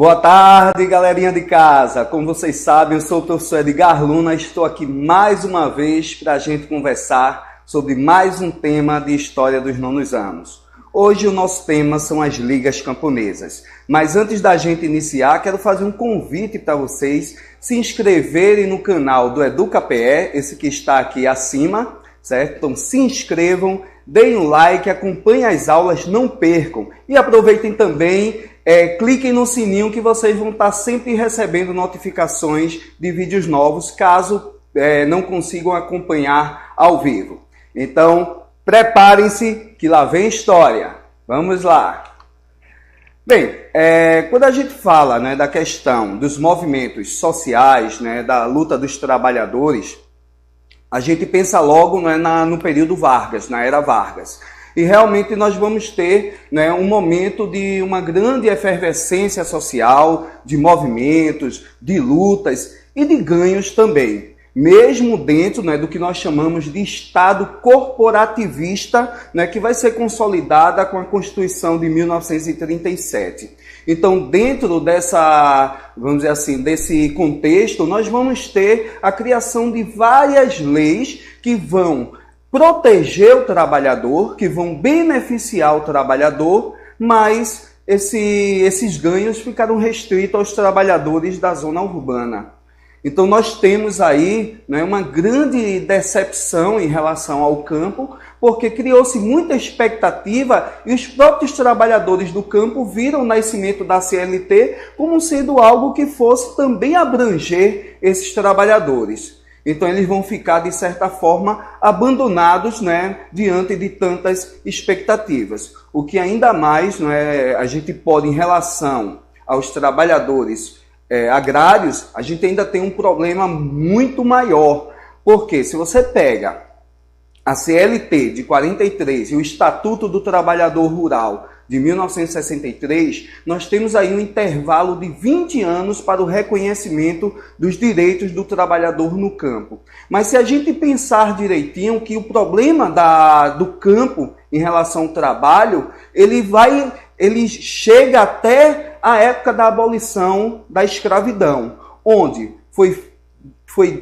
Boa tarde, galerinha de casa. Como vocês sabem, eu sou o professor Edgar Luna. Estou aqui mais uma vez para a gente conversar sobre mais um tema de história dos nonos anos. Hoje o nosso tema são as ligas camponesas. Mas antes da gente iniciar, quero fazer um convite para vocês se inscreverem no canal do EducaPE, esse que está aqui acima, certo? Então se inscrevam, deem um like, acompanhem as aulas, não percam. E aproveitem também, cliquem no sininho que vocês vão estar sempre recebendo notificações de vídeos novos, caso não consigam acompanhar ao vivo. Então, preparem-se que lá vem história. Vamos lá. Bem, quando a gente fala, né, da questão dos movimentos sociais, né, da luta dos trabalhadores, a gente pensa logo, né, no período Vargas, na era Vargas. E realmente nós vamos ter, né, um momento de uma grande efervescência social, de movimentos, de lutas e de ganhos também. Mesmo dentro, né, do que nós chamamos de Estado corporativista, né, que vai ser consolidada com a Constituição de 1937. Então, dentro vamos dizer assim, desse contexto, nós vamos ter a criação de várias leis que vão proteger o trabalhador, que vão beneficiar o trabalhador, mas esses ganhos ficaram restritos aos trabalhadores da zona urbana. Então nós temos aí, né, uma grande decepção em relação ao campo, porque criou-se muita expectativa e os próprios trabalhadores do campo viram o nascimento da CLT como sendo algo que fosse também abranger esses trabalhadores. Então eles vão ficar, de certa forma, abandonados, né, diante de tantas expectativas. O que ainda mais, né, a gente pode, em relação aos trabalhadores agrários, a gente ainda tem um problema muito maior. Porque se você pega a CLT de 43 e o Estatuto do Trabalhador Rural de 1963, nós temos aí um intervalo de 20 anos para o reconhecimento dos direitos do trabalhador no campo. Mas se a gente pensar direitinho que o problema do campo em relação ao trabalho, ele chega até a época da abolição da escravidão, onde foi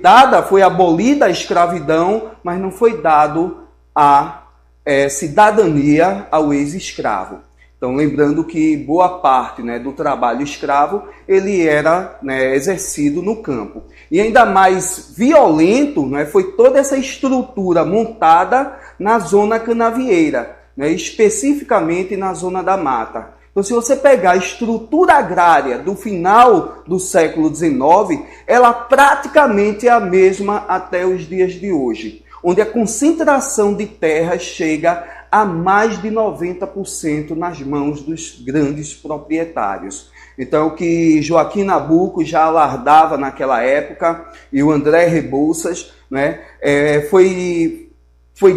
abolida a escravidão, mas não foi dado a cidadania ao ex-escravo. Então, lembrando que boa parte, né, do trabalho escravo, ele era, né, exercido no campo. E ainda mais violento, né, foi toda essa estrutura montada na zona canavieira, né, especificamente na zona da mata. Então, se você pegar a estrutura agrária do final do século XIX, ela praticamente é a mesma até os dias de hoje, onde a concentração de terras chega a mais de 90% nas mãos dos grandes proprietários. Então, o que Joaquim Nabuco já alardava naquela época, e o André Rebouças, né, foi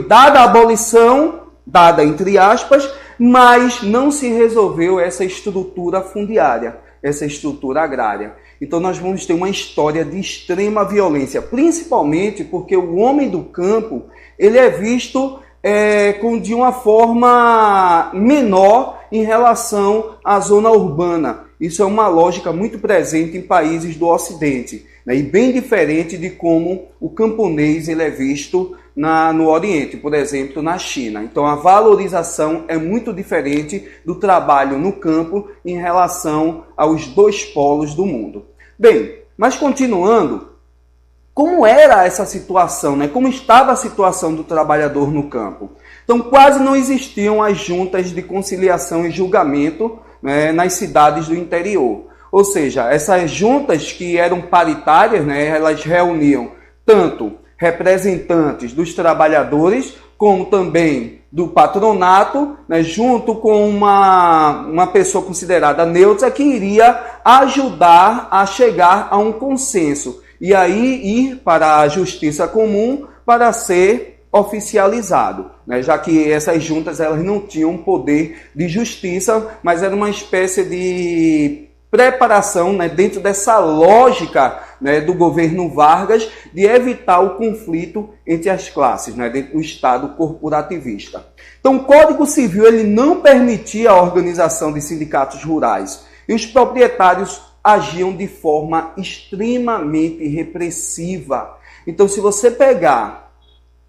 dada a abolição, dada entre aspas, mas não se resolveu essa estrutura fundiária, essa estrutura agrária. Então nós vamos ter uma história de extrema violência, principalmente porque o homem do campo ele é visto de uma forma menor em relação à zona urbana. Isso é uma lógica muito presente em países do Ocidente, né? E bem diferente de como o camponês ele é visto no Oriente, por exemplo, na China. Então a valorização é muito diferente do trabalho no campo em relação aos dois polos do mundo. Bem, mas continuando, como era essa situação, né? Como estava a situação do trabalhador no campo? Então quase não existiam as juntas de conciliação e julgamento, né, nas cidades do interior. Ou seja, essas juntas que eram paritárias, né, elas reuniam tanto representantes dos trabalhadores, como também do patronato, né, junto com uma pessoa considerada neutra que iria ajudar a chegar a um consenso e aí ir para a justiça comum para ser oficializado, né, já que essas juntas elas não tinham poder de justiça, mas era uma espécie de preparação, né, dentro dessa lógica, né, do governo Vargas de evitar o conflito entre as classes, né, dentro do Estado corporativista. Então, o Código Civil ele não permitia a organização de sindicatos rurais. E os proprietários agiam de forma extremamente repressiva. Então, se você pegar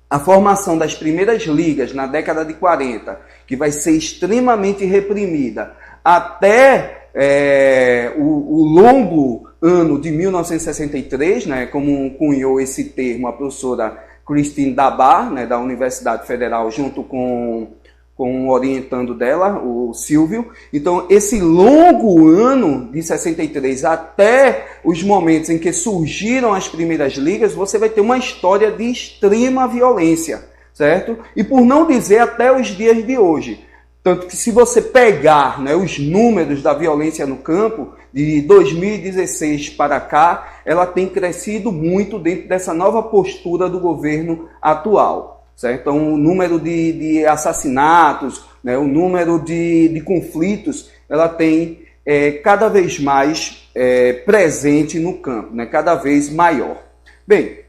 a formação das primeiras ligas na década de 40, que vai ser extremamente reprimida, até o longo ano de 1963, né, como cunhou esse termo a professora Christine Dabar, né, da Universidade Federal, junto com o orientando dela, o Silvio. Então, esse longo ano de 63 até os momentos em que surgiram as primeiras ligas, você vai ter uma história de extrema violência, certo? E por não dizer até os dias de hoje. Tanto que se você pegar, né, os números da violência no campo, de 2016 para cá, ela tem crescido muito dentro dessa nova postura do governo atual. Certo? Então, o número de assassinatos, né, o número de conflitos, ela tem cada vez mais presente no campo, né, cada vez maior. Bem,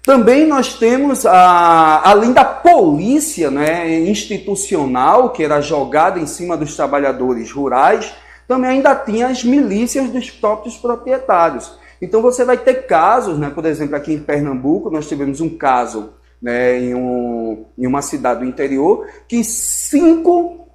também nós temos, além da polícia, né, institucional, que era jogada em cima dos trabalhadores rurais, também ainda tinha as milícias dos próprios proprietários. Então você vai ter casos, né, por exemplo, aqui em Pernambuco, nós tivemos um caso, né, em uma cidade do interior, que cinco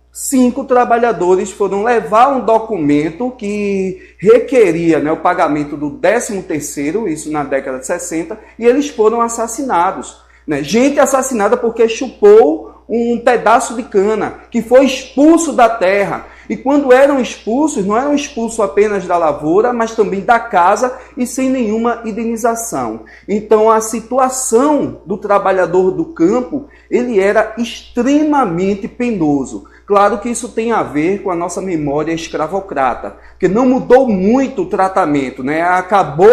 trabalhadores foram levar um documento que requeria, né, o pagamento do 13º, isso na década de 60, e eles foram assassinados. Né? Gente assassinada porque chupou um pedaço de cana, que foi expulso da terra. E quando eram expulsos, não eram expulsos apenas da lavoura, mas também da casa e sem nenhuma indenização. Então a situação do trabalhador do campo, ele era extremamente penoso. Claro que isso tem a ver com a nossa memória escravocrata, porque não mudou muito o tratamento, né? Acabou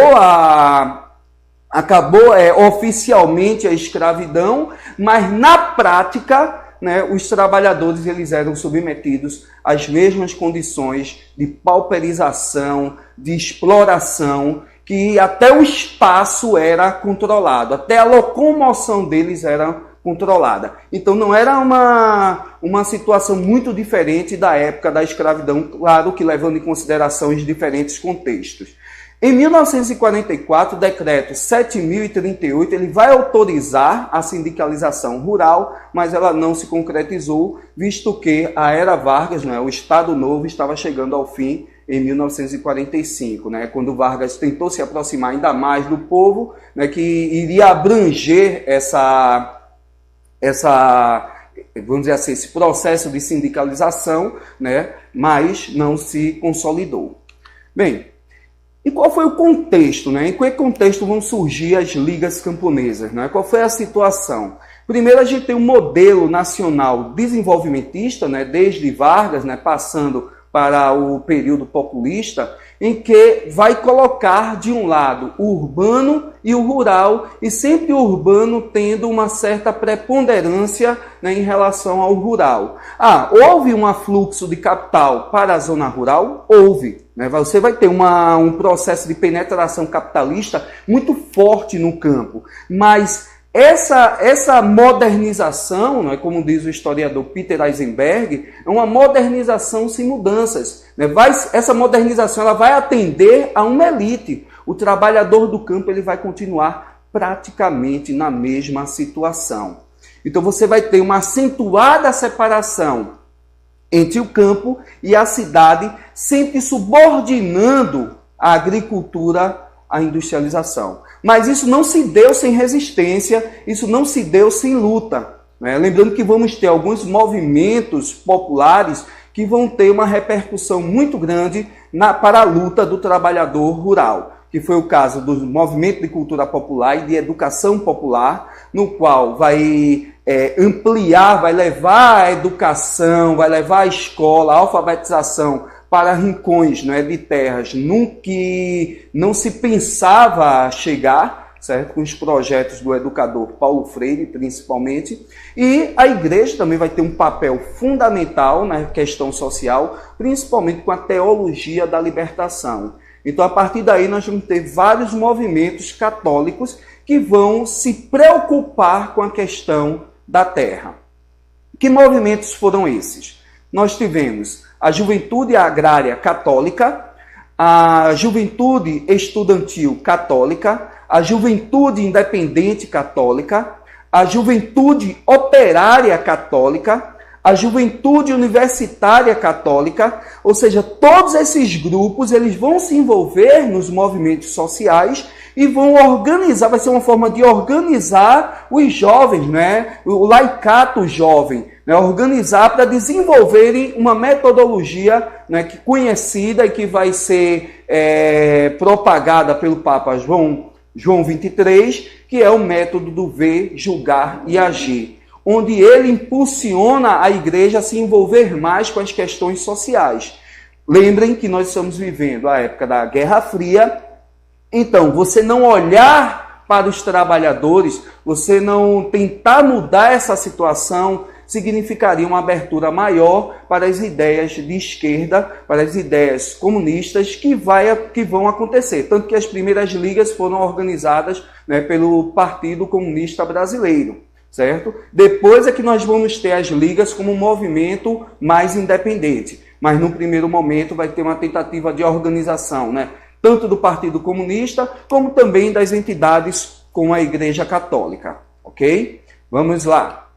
oficialmente a escravidão, mas na prática, né, os trabalhadores eles eram submetidos às mesmas condições de pauperização, de exploração, que até o espaço era controlado, até a locomoção deles era controlada. Então não era uma situação muito diferente da época da escravidão, claro que levando em consideração os diferentes contextos. Em 1944, o decreto 7.038, ele vai autorizar a sindicalização rural, mas ela não se concretizou, visto que a Era Vargas, né, o Estado Novo, estava chegando ao fim em 1945, né, quando Vargas tentou se aproximar ainda mais do povo, né, que iria abranger vamos dizer assim, esse processo de sindicalização, né, mas não se consolidou. Bem, e qual foi o contexto, né? Em que contexto vão surgir as ligas camponesas, né? Qual foi a situação? Primeiro, a gente tem um modelo nacional desenvolvimentista, né? Desde Vargas, né? Passando para o período populista, em que vai colocar de um lado o urbano e o rural, e sempre o urbano tendo uma certa preponderância, né, em relação ao rural. Houve um afluxo de capital para a zona rural? Houve. Né? Você vai ter um processo de penetração capitalista muito forte no campo, mas essa modernização, né, como diz o historiador Peter Eisenberg, é uma modernização sem mudanças. Né? Essa modernização ela vai atender a uma elite. O trabalhador do campo ele vai continuar praticamente na mesma situação. Então você vai ter uma acentuada separação entre o campo e a cidade, sempre subordinando a agricultura à industrialização. Mas isso não se deu sem resistência, isso não se deu sem luta. Né? Lembrando que vamos ter alguns movimentos populares que vão ter uma repercussão muito grande para a luta do trabalhador rural, que foi o caso do movimento de cultura popular e de educação popular, no qual vai ampliar, vai levar a educação, vai levar a escola, a alfabetização para rincões, né, de terras que não se pensava chegar, certo? Com os projetos do educador Paulo Freire, principalmente. E a igreja também vai ter um papel fundamental na questão social, principalmente com a teologia da libertação. Então, a partir daí, nós vamos ter vários movimentos católicos que vão se preocupar com a questão da terra. Que movimentos foram esses? nós tivemos a Juventude Agrária Católica, a Juventude Estudantil Católica, a Juventude Independente Católica, a Juventude Operária Católica, a Juventude Universitária Católica, ou seja, todos esses grupos eles vão se envolver nos movimentos sociais e vão organizar, vai ser uma forma de organizar os jovens, né? O laicato jovem, né? Organizar para desenvolverem uma metodologia, né, conhecida e que vai ser propagada pelo Papa João 23, que é o método do ver, julgar e agir, onde ele impulsiona a igreja a se envolver mais com as questões sociais. Lembrem que nós estamos vivendo a época da Guerra Fria. Então, você não olhar para os trabalhadores, você não tentar mudar essa situação, significaria uma abertura maior para as ideias de esquerda, para as ideias comunistas que vão acontecer. Tanto que as primeiras ligas foram organizadas, né, pelo Partido Comunista Brasileiro, certo? Depois é que nós vamos ter as ligas como um movimento mais independente. Mas no primeiro momento vai ter uma tentativa de organização, né? Tanto do Partido Comunista, como também das entidades como a Igreja Católica, ok? Vamos lá.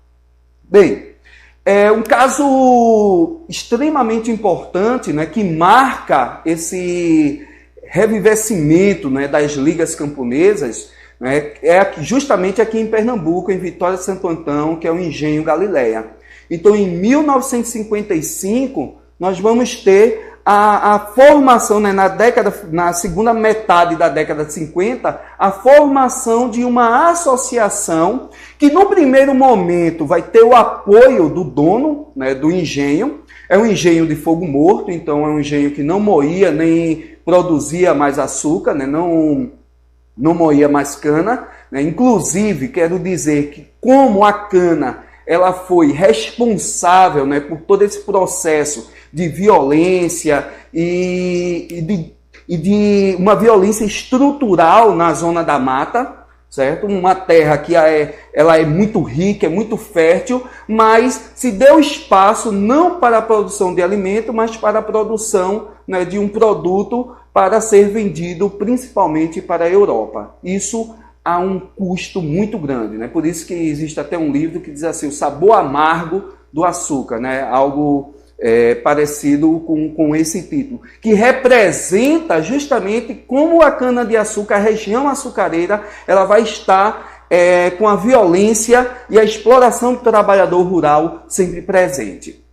Bem, um caso extremamente importante, né, que marca esse revivecimento, né, das ligas camponesas, né, é justamente aqui em Pernambuco, em Vitória de Santo Antão, que é o Engenho Galileia. Então, em 1955, nós vamos ter a formação, né, na segunda metade da década de 50, a formação de uma associação que no primeiro momento vai ter o apoio do dono, né, do engenho. É um engenho de fogo morto, então é um engenho que não moía nem produzia mais açúcar, né, não moía mais cana, né. Inclusive, quero dizer que como a cana ela foi responsável, né, por todo esse processo de violência e de uma violência estrutural na zona da mata, certo? Uma terra que ela é muito rica, é muito fértil, mas se deu espaço não para a produção de alimento, mas para a produção, né, de um produto para ser vendido principalmente para a Europa. Isso a um custo muito grande, né? Por isso que existe até um livro que diz assim, o sabor amargo do açúcar, né? Algo parecido com esse título, que representa justamente como a cana-de-açúcar, a região açucareira, ela vai estar com a violência e a exploração do trabalhador rural sempre presente.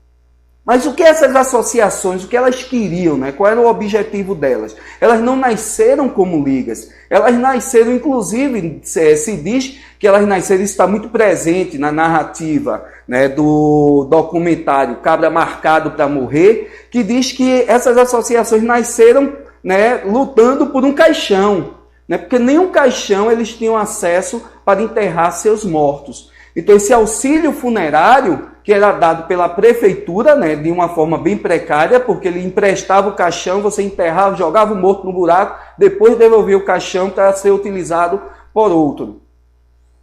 Mas o que essas associações, o que elas queriam, né? Qual era o objetivo delas? Elas não nasceram como ligas, elas nasceram, inclusive, se diz que elas nasceram, isso está muito presente na narrativa, né, do documentário Cabra Marcado para Morrer, que diz que essas associações nasceram, né, lutando por um caixão, né, porque nenhum caixão eles tinham acesso para enterrar seus mortos. Então esse auxílio funerário, que era dado pela prefeitura, né, de uma forma bem precária, porque ele emprestava o caixão, você enterrava, jogava o morto no buraco, depois devolvia o caixão para ser utilizado por outro.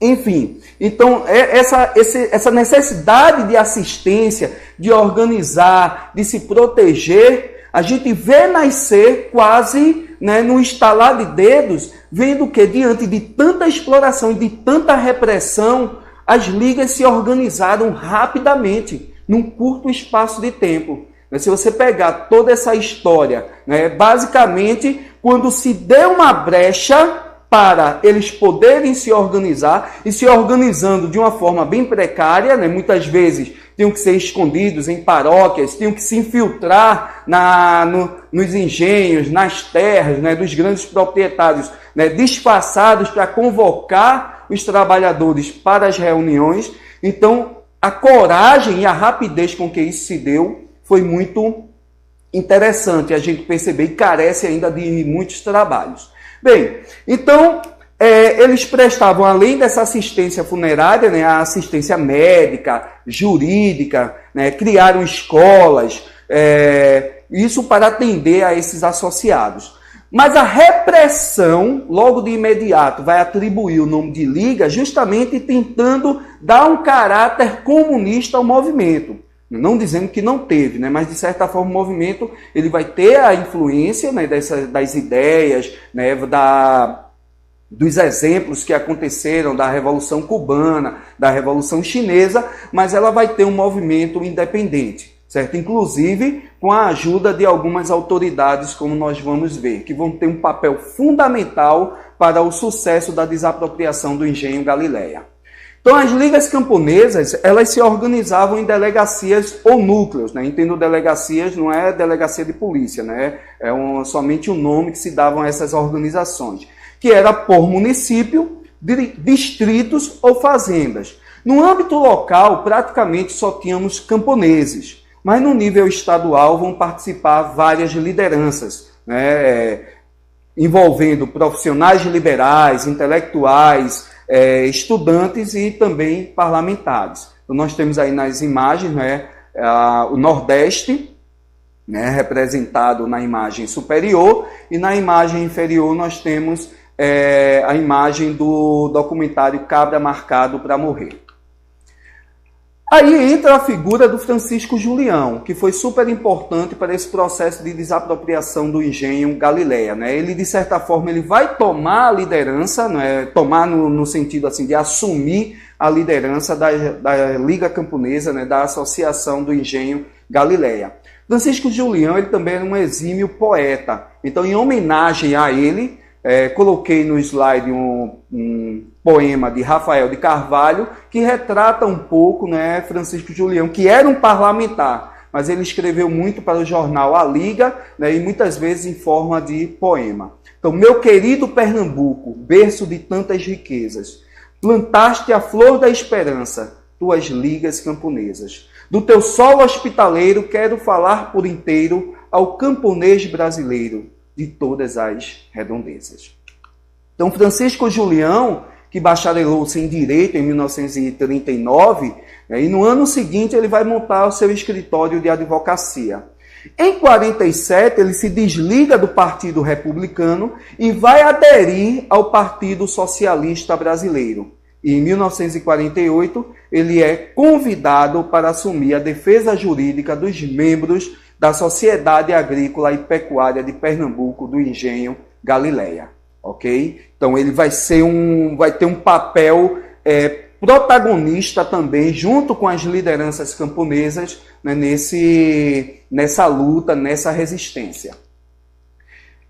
Enfim, então essa necessidade de assistência, de organizar, de se proteger, a gente vê nascer quase, né, no estalar de dedos, vendo que diante de tanta exploração e de tanta repressão, as ligas se organizaram rapidamente, num curto espaço de tempo. Se você pegar toda essa história, né, basicamente, quando se deu uma brecha para eles poderem se organizar, e se organizando de uma forma bem precária, né, muitas vezes tinham que ser escondidos em paróquias, tinham que se infiltrar nos engenhos, nas terras, né, dos grandes proprietários, né, disfarçados para convocar os trabalhadores para as reuniões. Então, a coragem e a rapidez com que isso se deu foi muito interessante a gente perceber e carece ainda de muitos trabalhos. Bem, então, eles prestavam, além dessa assistência funerária, né, a assistência médica, jurídica, né, criaram escolas, isso para atender a esses associados. Mas a repressão, logo de imediato, vai atribuir o nome de Liga, justamente tentando dar um caráter comunista ao movimento. Não dizendo que não teve, né, mas de certa forma o movimento ele vai ter a influência, né, das ideias, né, dos exemplos que aconteceram da Revolução Cubana, da Revolução Chinesa, mas ela vai ter um movimento independente, certo? Inclusive com a ajuda de algumas autoridades, como nós vamos ver, que vão ter um papel fundamental para o sucesso da desapropriação do engenho Galileia. Então, as ligas camponesas, elas se organizavam em delegacias ou núcleos, né? Entendo delegacias, não é delegacia de polícia, né? Somente o nome que se davam a essas organizações, que era por município, distritos ou fazendas. No âmbito local, praticamente só tínhamos camponeses, mas no nível estadual vão participar várias lideranças, né? Envolvendo profissionais liberais, intelectuais, estudantes e também parlamentares. Então, nós temos aí nas imagens, né, o Nordeste, né, representado na imagem superior, e na imagem inferior nós temos a imagem do documentário Cabra Marcado para Morrer. Aí entra a figura do Francisco Julião, que foi super importante para esse processo de desapropriação do engenho Galileia, né? Ele, de certa forma, ele vai tomar a liderança, né? Tomar no sentido assim, de assumir a liderança da Liga Camponesa, né? Da Associação do Engenho Galileia. Francisco Julião, ele também era um exímio poeta. Então, em homenagem a ele, coloquei no slide um poema de Rafael de Carvalho que retrata um pouco, né, Francisco Julião, que era um parlamentar, mas ele escreveu muito para o jornal A Liga, né, e muitas vezes em forma de poema. Então, meu querido Pernambuco, berço de tantas riquezas, plantaste a flor da esperança, tuas ligas camponesas. Do teu solo hospitaleiro quero falar por inteiro ao camponês brasileiro de todas as redondezas. Então, Francisco Julião, que bacharelou-se em Direito em 1939, e no ano seguinte ele vai montar o seu escritório de advocacia. Em 1947, ele se desliga do Partido Republicano e vai aderir ao Partido Socialista Brasileiro. E em 1948, ele é convidado para assumir a defesa jurídica dos membros da Sociedade Agrícola e Pecuária de Pernambuco, do Engenho Galileia. Ok? Então ele vai ter um papel protagonista também, junto com as lideranças camponesas, né, nessa luta, nessa resistência.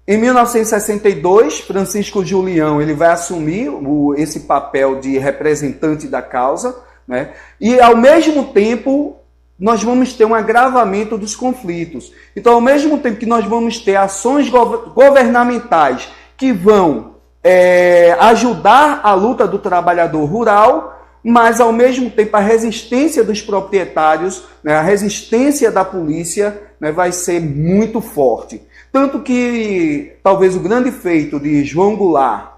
Em 1962, Francisco Julião ele vai assumir esse papel de representante da causa, né, e ao mesmo tempo nós vamos ter um agravamento dos conflitos. Então, ao mesmo tempo que nós vamos ter ações governamentais que vão ajudar a luta do trabalhador rural, mas, ao mesmo tempo, a resistência dos proprietários, né, a resistência da polícia, né, vai ser muito forte. Tanto que, talvez, o grande feito de João Goulart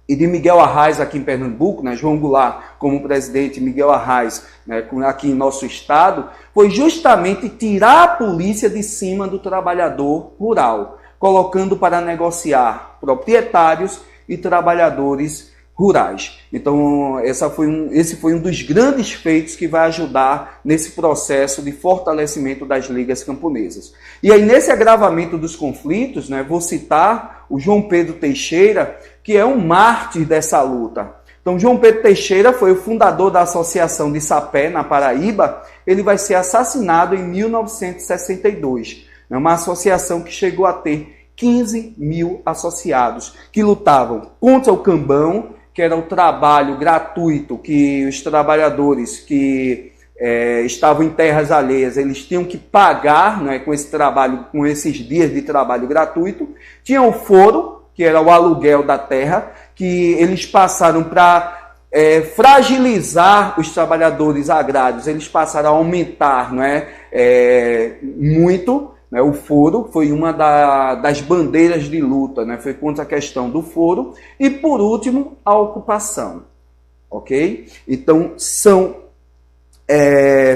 e de Miguel Arraes aqui em Pernambuco, né, João Goulart como presidente, Miguel Arraes, né, aqui em nosso estado, foi justamente tirar a polícia de cima do trabalhador rural, colocando para negociar proprietários e trabalhadores rurais. Então, esse foi um dos grandes feitos que vai ajudar nesse processo de fortalecimento das ligas camponesas. E aí, nesse agravamento dos conflitos, né, vou citar o João Pedro Teixeira, que é um mártir dessa luta. Então, João Pedro Teixeira foi o fundador da Associação de Sapé, na Paraíba. Ele vai ser assassinado em 1962. É uma associação que chegou a ter 15 mil associados, que lutavam contra o cambão, que era o trabalho gratuito que os trabalhadores que estavam em terras alheias, eles tinham que pagar, né, com esse trabalho, com esses dias de trabalho gratuito. Tinha o foro, que era o aluguel da terra, que eles passaram para fragilizar os trabalhadores agrários, eles passaram a aumentar, não é, muito. O foro foi uma das bandeiras de luta, né? Foi contra a questão do foro. E, por último, a ocupação. Ok? Então, são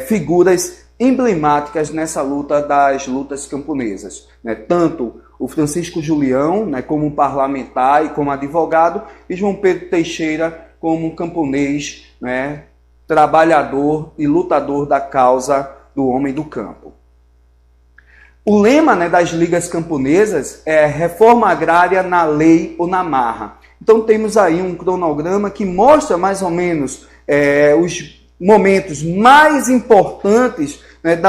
figuras emblemáticas nessa luta das lutas camponesas, né? Tanto o Francisco Julião, né, como parlamentar e como advogado, e João Pedro Teixeira como camponês, né, trabalhador e lutador da causa do homem do campo. O lema, né, das ligas camponesas é reforma agrária na lei ou na marra. Então temos aí um cronograma que mostra mais ou menos os momentos mais importantes, né,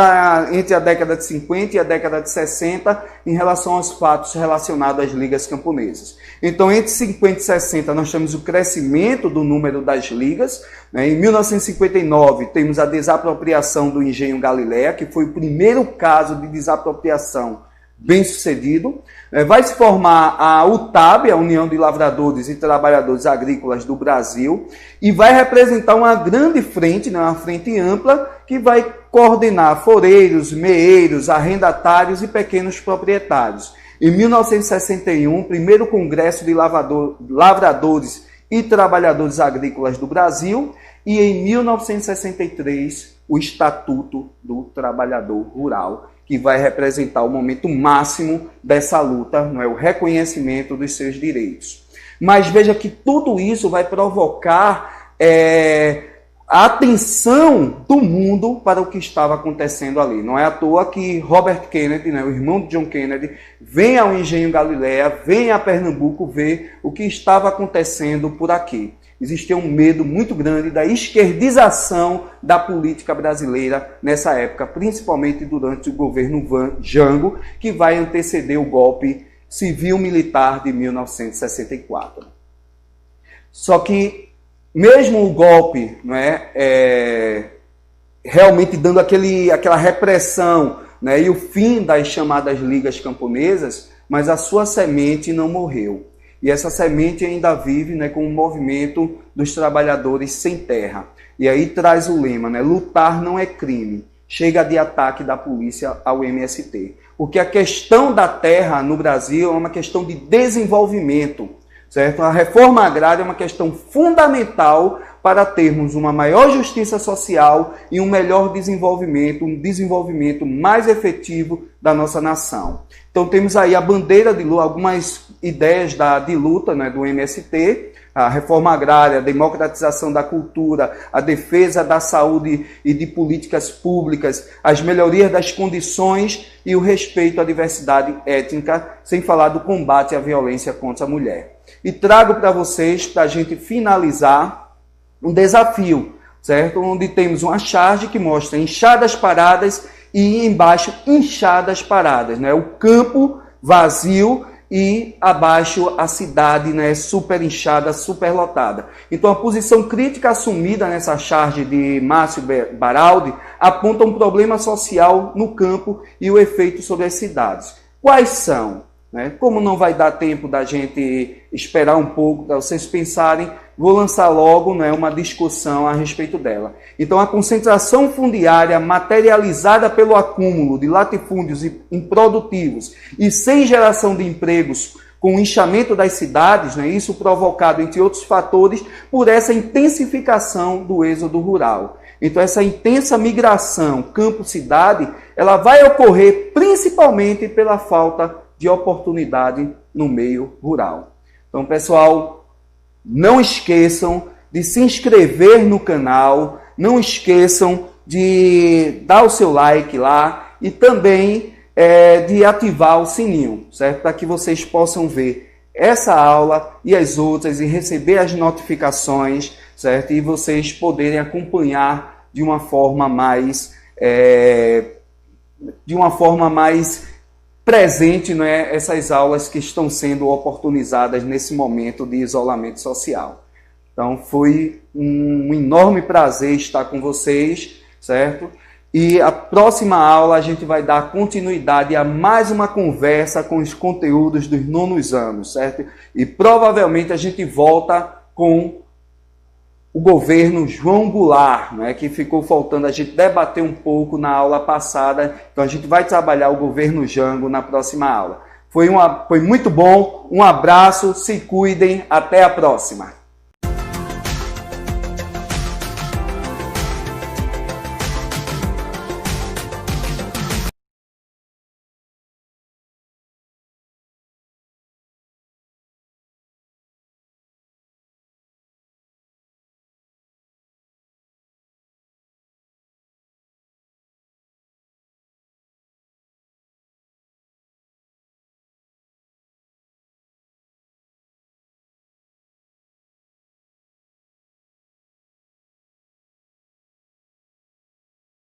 entre a década de 50 e a década de 60 em relação aos fatos relacionados às ligas camponesas. Então, entre 50 e 60 nós temos o crescimento do número das ligas, né? Em 1959 temos a desapropriação do Engenho Galileia, que foi o primeiro caso de desapropriação bem sucedido. Vai se formar a UTAB, a União de Lavradores e Trabalhadores Agrícolas do Brasil, e vai representar uma grande frente, né, uma frente ampla, que vai coordenar foreiros, meeiros, arrendatários e pequenos proprietários. Em 1961, o primeiro Congresso de Lavradores e Trabalhadores Agrícolas do Brasil, e em 1963, o Estatuto do Trabalhador Rural, que vai representar o momento máximo dessa luta, não é, o reconhecimento dos seus direitos. Mas veja que tudo isso vai provocar a atenção do mundo para o que estava acontecendo ali. Não é à toa que Robert Kennedy, né, o irmão de John Kennedy, vem ao Engenho Galileia, vem a Pernambuco ver o que estava acontecendo por aqui. Existia um medo muito grande da esquerdização da política brasileira nessa época, principalmente durante o governo Jango, que vai anteceder o golpe civil-militar de 1964. Só que, mesmo o golpe, não realmente dando aquela repressão, né, e o fim das chamadas ligas camponesas, mas a sua semente não morreu. E essa semente ainda vive, né, com o movimento dos trabalhadores sem terra. E aí traz o lema, né, lutar não é crime. Chega de ataque da polícia ao MST. Porque a questão da terra no Brasil é uma questão de desenvolvimento, certo? A reforma agrária é uma questão fundamental para termos uma maior justiça social e um melhor desenvolvimento, um desenvolvimento mais efetivo da nossa nação. Então temos aí a bandeira de luta, algumas ideias de luta, né, do MST, a reforma agrária, a democratização da cultura, a defesa da saúde e de políticas públicas, as melhorias das condições e o respeito à diversidade étnica, sem falar do combate à violência contra a mulher. E trago para vocês, para a gente finalizar, um desafio, certo? Onde temos uma charge que mostra enxadas paradas e embaixo enxadas paradas, né? O campo vazio e abaixo a cidade, né, super inchada, super lotada. Então a posição crítica assumida nessa charge de Márcio Baraldi aponta um problema social no campo e o efeito sobre as cidades. Quais são? Como não vai dar tempo da gente esperar um pouco para vocês pensarem, vou lançar logo, né, uma discussão a respeito dela. Então, a concentração fundiária materializada pelo acúmulo de latifúndios improdutivos e sem geração de empregos com o inchamento das cidades, né, isso provocado, entre outros fatores, por essa intensificação do êxodo rural. Então, essa intensa migração campo-cidade, ela vai ocorrer principalmente pela falta de oportunidade no meio rural. Então, pessoal, não esqueçam de se inscrever no canal, não esqueçam de dar o seu like lá e também de ativar o sininho, certo? Para que vocês possam ver essa aula e as outras e receber as notificações, certo? E vocês poderem acompanhar de uma forma mais presente, né, essas aulas que estão sendo oportunizadas nesse momento de isolamento social. Então, foi um enorme prazer estar com vocês, certo? E a próxima aula a gente vai dar continuidade a mais uma conversa com os conteúdos dos nonos anos, certo? E provavelmente a gente volta com o governo João Goulart, né, que ficou faltando a gente debater um pouco na aula passada. Então a gente vai trabalhar o governo Jango na próxima aula. Foi muito bom, um abraço, se cuidem, até a próxima.